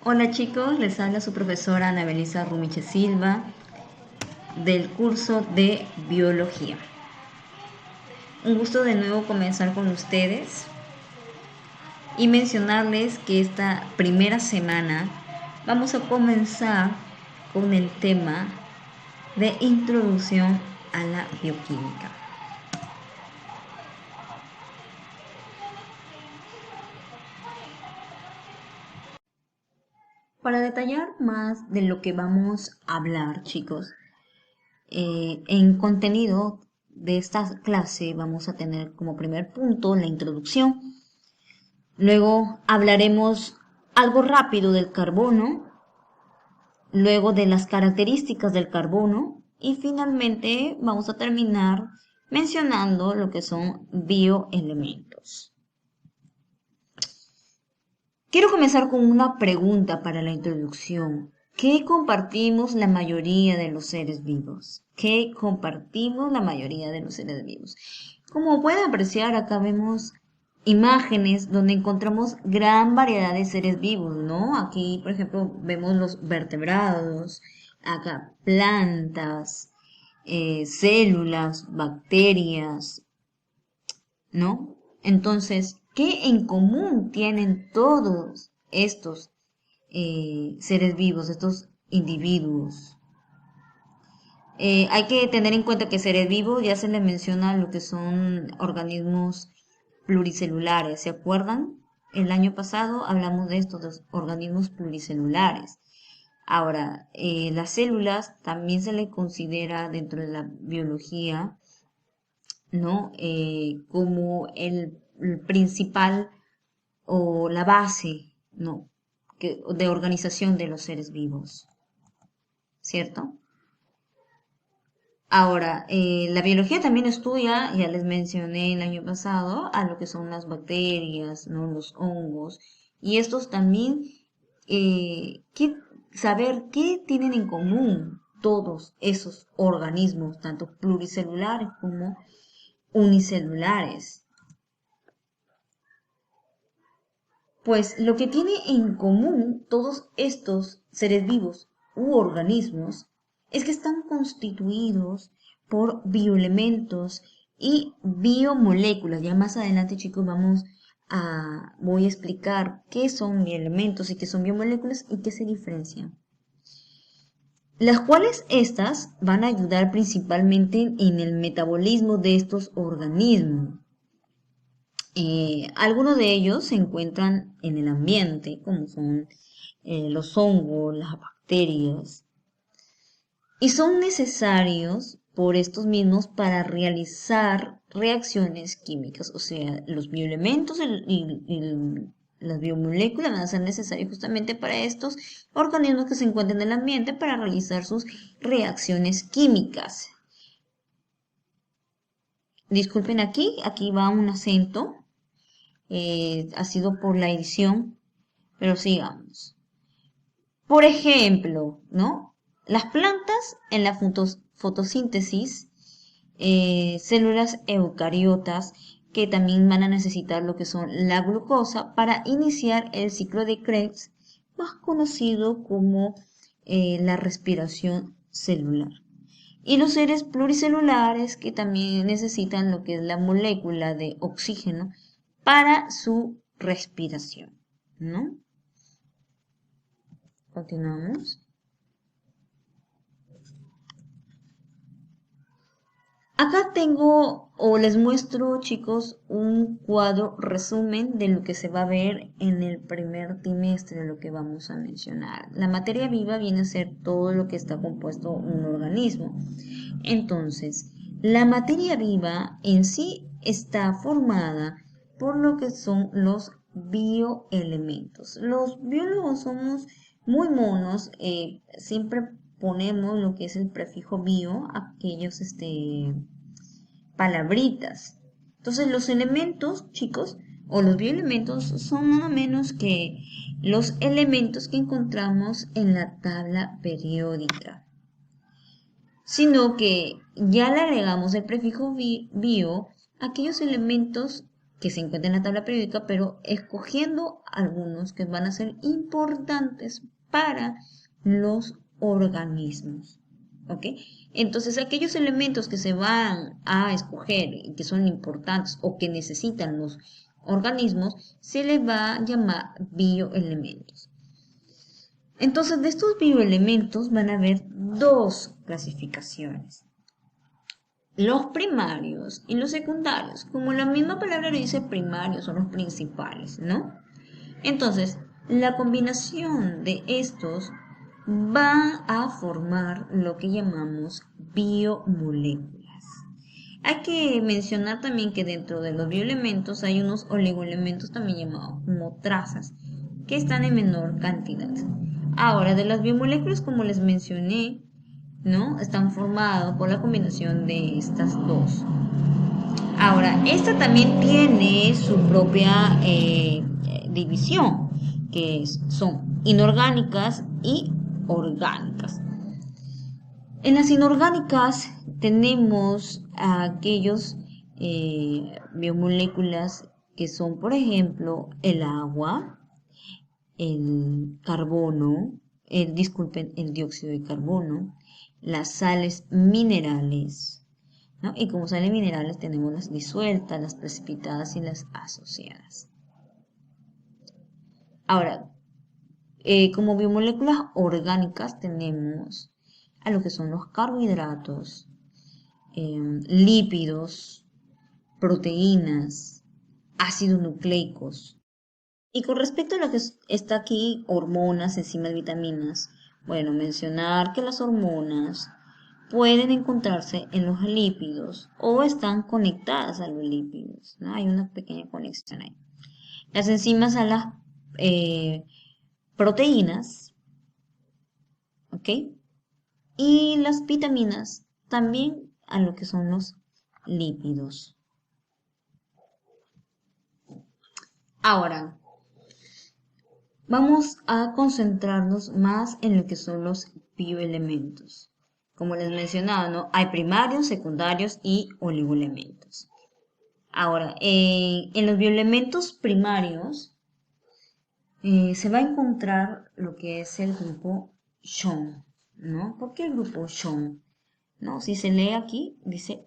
Hola chicos, les habla su profesora Ana Belisa Rumiche Silva del curso de Biología. Un gusto de nuevo comenzar con ustedes y mencionarles que esta primera semana vamos a comenzar con el tema de introducción a la bioquímica. Para detallar más de lo que vamos a hablar, chicos, en contenido de esta clase vamos a tener como primer punto la introducción. Luego hablaremos algo rápido del carbono, luego de las características del carbono y finalmente vamos a terminar mencionando lo que son bioelementos. Quiero comenzar con una pregunta para la introducción. ¿Qué compartimos la mayoría de los seres vivos? ¿Qué compartimos la mayoría de los seres vivos? Como pueden apreciar, acá vemos imágenes donde encontramos gran variedad de seres vivos, ¿no? Aquí, por ejemplo, vemos los vertebrados, acá plantas, células, bacterias, ¿no? Entonces, ¿qué en común tienen todos estos seres vivos, estos individuos? Hay que tener en cuenta que seres vivos ya se les menciona lo que son organismos pluricelulares, ¿se acuerdan? El año pasado hablamos de estos dos organismos pluricelulares. Ahora, las células también se le considera dentro de la biología, ¿no? Como el principal o la base, ¿no? De organización de los seres vivos, ¿cierto? Ahora, la biología también estudia, ya les mencioné el año pasado, a lo que son las bacterias, ¿no? Los hongos, y estos también, saber qué tienen en común todos esos organismos, tanto pluricelulares como unicelulares. Pues lo que tiene en común todos estos seres vivos u organismos es que están constituidos por bioelementos y biomoléculas. Ya más adelante, chicos, voy a explicar qué son bioelementos y qué son biomoléculas y qué se diferencian. Las cuales estas van a ayudar principalmente en el metabolismo de estos organismos. Algunos de ellos se encuentran en el ambiente, como son los hongos, las bacterias, y son necesarios por estos mismos para realizar reacciones químicas. O sea, los bioelementos y las biomoléculas van a ser necesarios justamente para estos organismos que se encuentran en el ambiente para realizar sus reacciones químicas. Disculpen aquí va un acento. Ha sido por la edición, pero sigamos. Por ejemplo, ¿no? Las plantas en la fotosíntesis, células eucariotas que también van a necesitar lo que son la glucosa para iniciar el ciclo de Krebs, más conocido como la respiración celular. Y los seres pluricelulares que también necesitan lo que es la molécula de oxígeno para su respiración, ¿no? Continuamos. Acá tengo o les muestro, chicos, un cuadro resumen de lo que se va a ver en el primer trimestre de lo que vamos a mencionar. La materia viva viene a ser todo lo que está compuesto un organismo. Entonces, la materia viva en sí está formada por lo que son los bioelementos. Los biólogos somos muy monos, siempre ponemos lo que es el prefijo bio, aquellos palabritas. Entonces los elementos, chicos, o los bioelementos son nada menos que los elementos que encontramos en la tabla periódica. Sino que ya le agregamos el prefijo bio a aquellos elementos que se encuentran en la tabla periódica, pero escogiendo algunos que van a ser importantes para los organismos. ¿Ok? Entonces, aquellos elementos que se van a escoger y que son importantes o que necesitan los organismos, se les va a llamar bioelementos. Entonces, de estos bioelementos van a haber dos clasificaciones: los primarios y los secundarios. Como la misma palabra lo dice, primarios son los principales, ¿no? Entonces, la combinación de estos va a formar lo que llamamos biomoléculas. Hay que mencionar también que dentro de los bioelementos hay unos oligoelementos también llamados como trazas, que están en menor cantidad. Ahora, de las biomoléculas, como les mencioné, ¿no? Están formados por la combinación de estas dos. Ahora, esta también tiene su propia división, que son inorgánicas y orgánicas. En las inorgánicas tenemos a aquellos biomoléculas que son, por ejemplo, el agua, el carbono, disculpen, el dióxido de carbono, las sales minerales, ¿no? Y como sales minerales tenemos las disueltas, las precipitadas y las asociadas. Ahora, como biomoléculas orgánicas tenemos a lo que son los carbohidratos, lípidos, proteínas, ácidos nucleicos. Y con respecto a lo que está aquí, hormonas, enzimas, vitaminas, bueno, mencionar que las hormonas pueden encontrarse en los lípidos o están conectadas a los lípidos, ¿no? Hay una pequeña conexión ahí. Las enzimas a las proteínas, ¿ok? Y las vitaminas también a lo que son los lípidos. Ahora, vamos a concentrarnos más en lo que son los bioelementos. Como les mencionaba, ¿no? Hay primarios, secundarios y oligoelementos. Ahora, en los bioelementos primarios se va a encontrar lo que es el grupo Schonn, ¿no? ¿Por qué el grupo Schonn? ¿No? Si se lee aquí, dice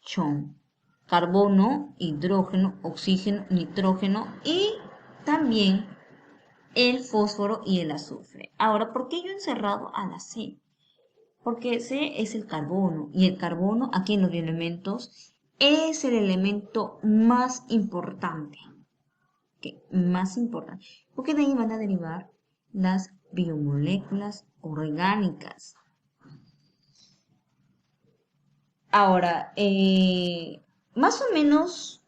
Schonn. Carbono, hidrógeno, oxígeno, nitrógeno y también el fósforo y el azufre. Ahora, ¿por qué yo he encerrado a la C? Porque C es el carbono y el carbono aquí en los bioelementos es el elemento más importante. ¿Qué? Más importante. Porque de ahí van a derivar las biomoléculas orgánicas. Ahora, más o menos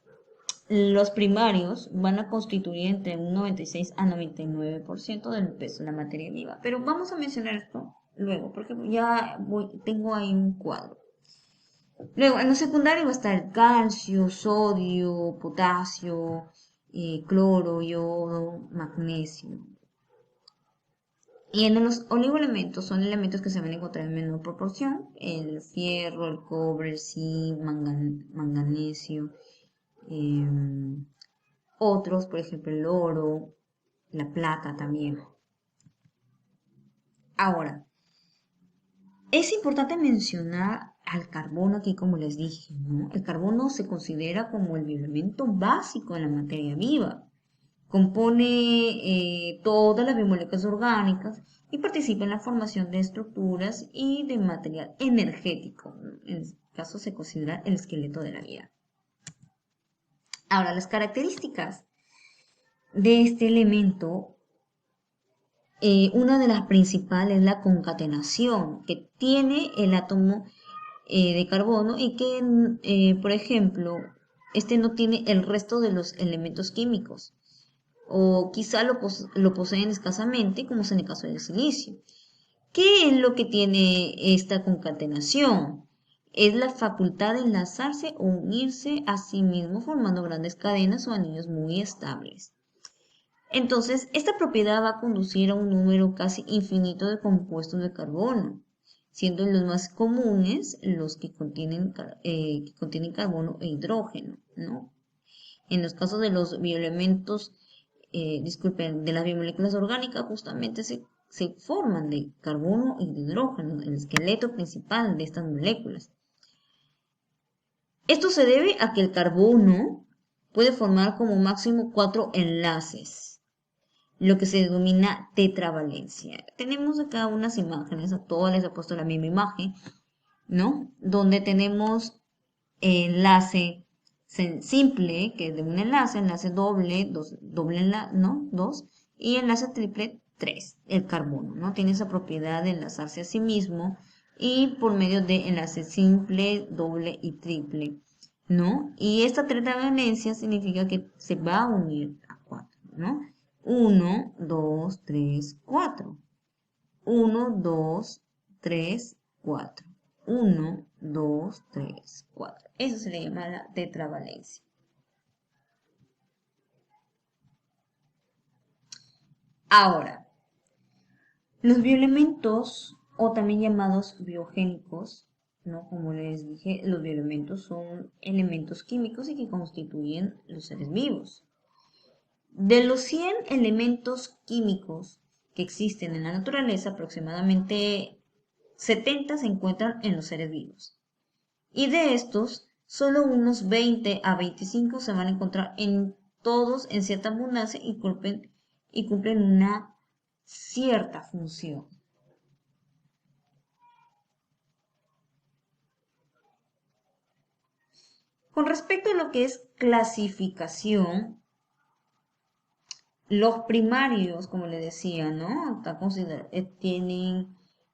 los primarios van a constituir entre un 96 a 99% del peso de la materia viva. Pero vamos a mencionar esto luego, porque ya tengo ahí un cuadro. Luego, en lo secundario va a estar el calcio, sodio, potasio, cloro, yodo, magnesio. Y en los oligoelementos son elementos que se van a encontrar en menor proporción: el fierro, el cobre, el zinc, manganesio, otros, por ejemplo, el oro, la plata también. Ahora, es importante mencionar al carbono aquí, como les dije, ¿no? El carbono se considera como el elemento básico en la materia viva. Compone todas las biomoléculas orgánicas y participa en la formación de estructuras y de material energético. En este caso se considera el esqueleto de la vida. Ahora, las características de este elemento, una de las principales es la concatenación que tiene el átomo de carbono y que, por ejemplo, este no tiene el resto de los elementos químicos, o quizá lo poseen escasamente, como es en el caso del silicio. ¿Qué es lo que tiene esta concatenación? Es la facultad de enlazarse o unirse a sí mismo formando grandes cadenas o anillos muy estables. Entonces, esta propiedad va a conducir a un número casi infinito de compuestos de carbono, siendo los más comunes los que contienen carbono e hidrógeno, ¿no? En los casos de los bioelementos, disculpen, de las biomoléculas orgánicas, justamente se forman de carbono y de hidrógeno, el esqueleto principal de estas moléculas. Esto se debe a que el carbono puede formar como máximo 4 enlaces, lo que se denomina tetravalencia. Tenemos acá unas imágenes, a todas les he puesto la misma imagen, ¿no? Donde tenemos enlace simple, que es de un enlace doble, dos, y enlace triple, 3, el carbono, ¿no? Tiene esa propiedad de enlazarse a sí mismo y por medio de enlace simple, doble y triple, ¿no? Y esta tetravalencia significa que se va a unir a 4, ¿no? 1, 2, 3, 4. 1, 2, 3, 4. 1, 2, 3, 4. Eso se le llama la tetravalencia. Ahora, los bioelementos, o también llamados biogénicos, ¿no? Como les dije, los bioelementos son elementos químicos y que constituyen los seres vivos. De los 100 elementos químicos que existen en la naturaleza, aproximadamente 70 se encuentran en los seres vivos. Y de estos, solo unos 20 a 25 se van a encontrar en todos en cierta abundancia y cumplen una cierta función. Con respecto a lo que es clasificación, los primarios, como les decía, ¿no?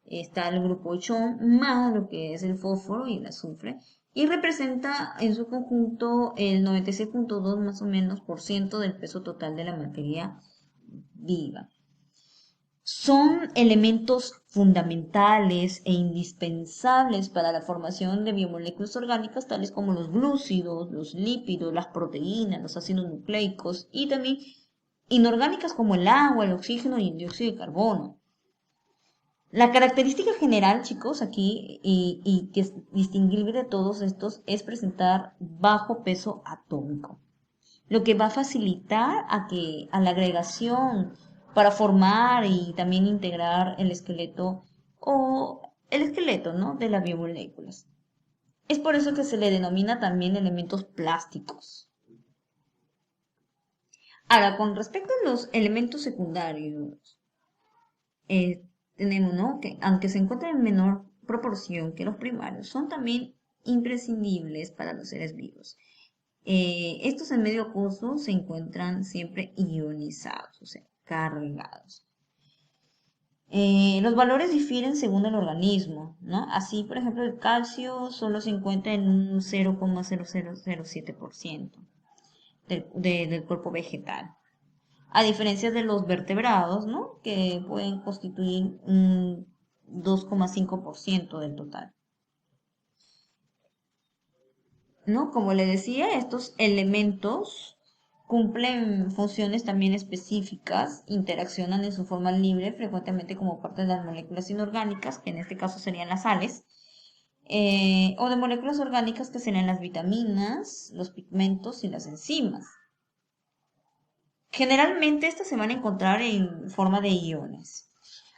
Está el grupo 8 más lo que es el fósforo y el azufre, y representa en su conjunto el 96.2 más o menos por ciento del peso total de la materia viva. Son elementos fundamentales e indispensables para la formación de biomoléculas orgánicas tales como los glúcidos, los lípidos, las proteínas, los ácidos nucleicos y también inorgánicas como el agua, el oxígeno y el dióxido de carbono. La característica general, chicos, aquí y que es distinguible de todos estos es presentar bajo peso atómico, lo que va a facilitar a la agregación para formar y también integrar el esqueleto ¿no? de las biomoléculas. Es por eso que se le denomina también elementos plásticos. Ahora, con respecto a los elementos secundarios, tenemos, ¿no? Que aunque se encuentran en menor proporción que los primarios, son también imprescindibles para los seres vivos. Estos en medio acuoso se encuentran siempre ionizados, o sea, cargados. Los valores difieren según el organismo, ¿no? Así, por ejemplo, el calcio solo se encuentra en un 0,0007% del cuerpo vegetal. A diferencia de los vertebrados, ¿no? Que pueden constituir un 2,5% del total. ¿No? Como le decía, estos elementos cumplen funciones también específicas, interaccionan en su forma libre frecuentemente como parte de las moléculas inorgánicas, que en este caso serían las sales, o de moléculas orgánicas que serían las vitaminas, los pigmentos y las enzimas. Generalmente estas se van a encontrar en forma de iones.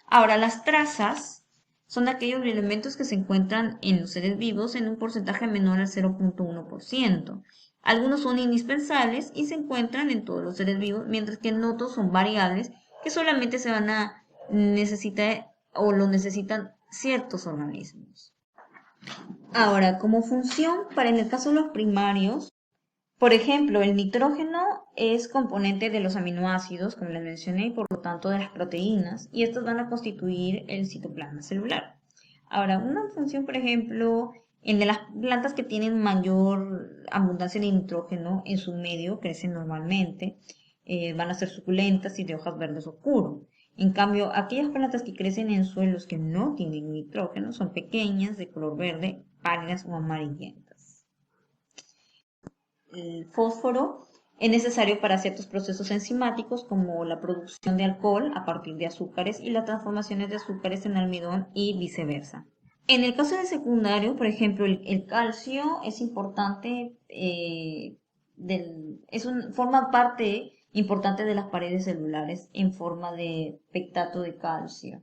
Ahora, las trazas son aquellos elementos que se encuentran en los seres vivos en un porcentaje menor al 0,1%. Algunos son indispensables y se encuentran en todos los seres vivos, mientras que en otros son variables que solamente se van a necesitar o lo necesitan ciertos organismos. Ahora, como función, para en el caso de los primarios, por ejemplo, el nitrógeno es componente de los aminoácidos, como les mencioné, y por lo tanto de las proteínas, y estos van a constituir el citoplasma celular. Ahora, una función, por ejemplo, en de las plantas que tienen mayor abundancia de nitrógeno en su medio, crecen normalmente, van a ser suculentas y de hojas verdes oscuro. En cambio, aquellas plantas que crecen en suelos que no tienen nitrógeno son pequeñas, de color verde, pálidas o amarillentas. El fósforo es necesario para ciertos procesos enzimáticos como la producción de alcohol a partir de azúcares y las transformaciones de azúcares en almidón y viceversa. En el caso del secundario, por ejemplo, el calcio es importante forma parte importante de las paredes celulares en forma de pectato de calcio.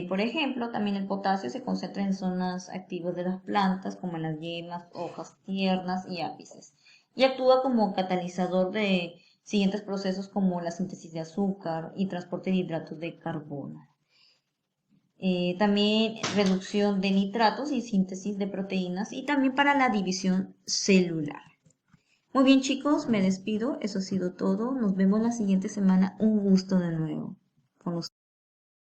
Por ejemplo, también el potasio se concentra en zonas activas de las plantas, como en las yemas, hojas tiernas y ápices, y actúa como catalizador de siguientes procesos como la síntesis de azúcar y transporte de hidratos de carbono. También reducción de nitratos y síntesis de proteínas y también para la división celular. Muy bien chicos, me despido, eso ha sido todo. Nos vemos la siguiente semana. Un gusto de nuevo con ustedes.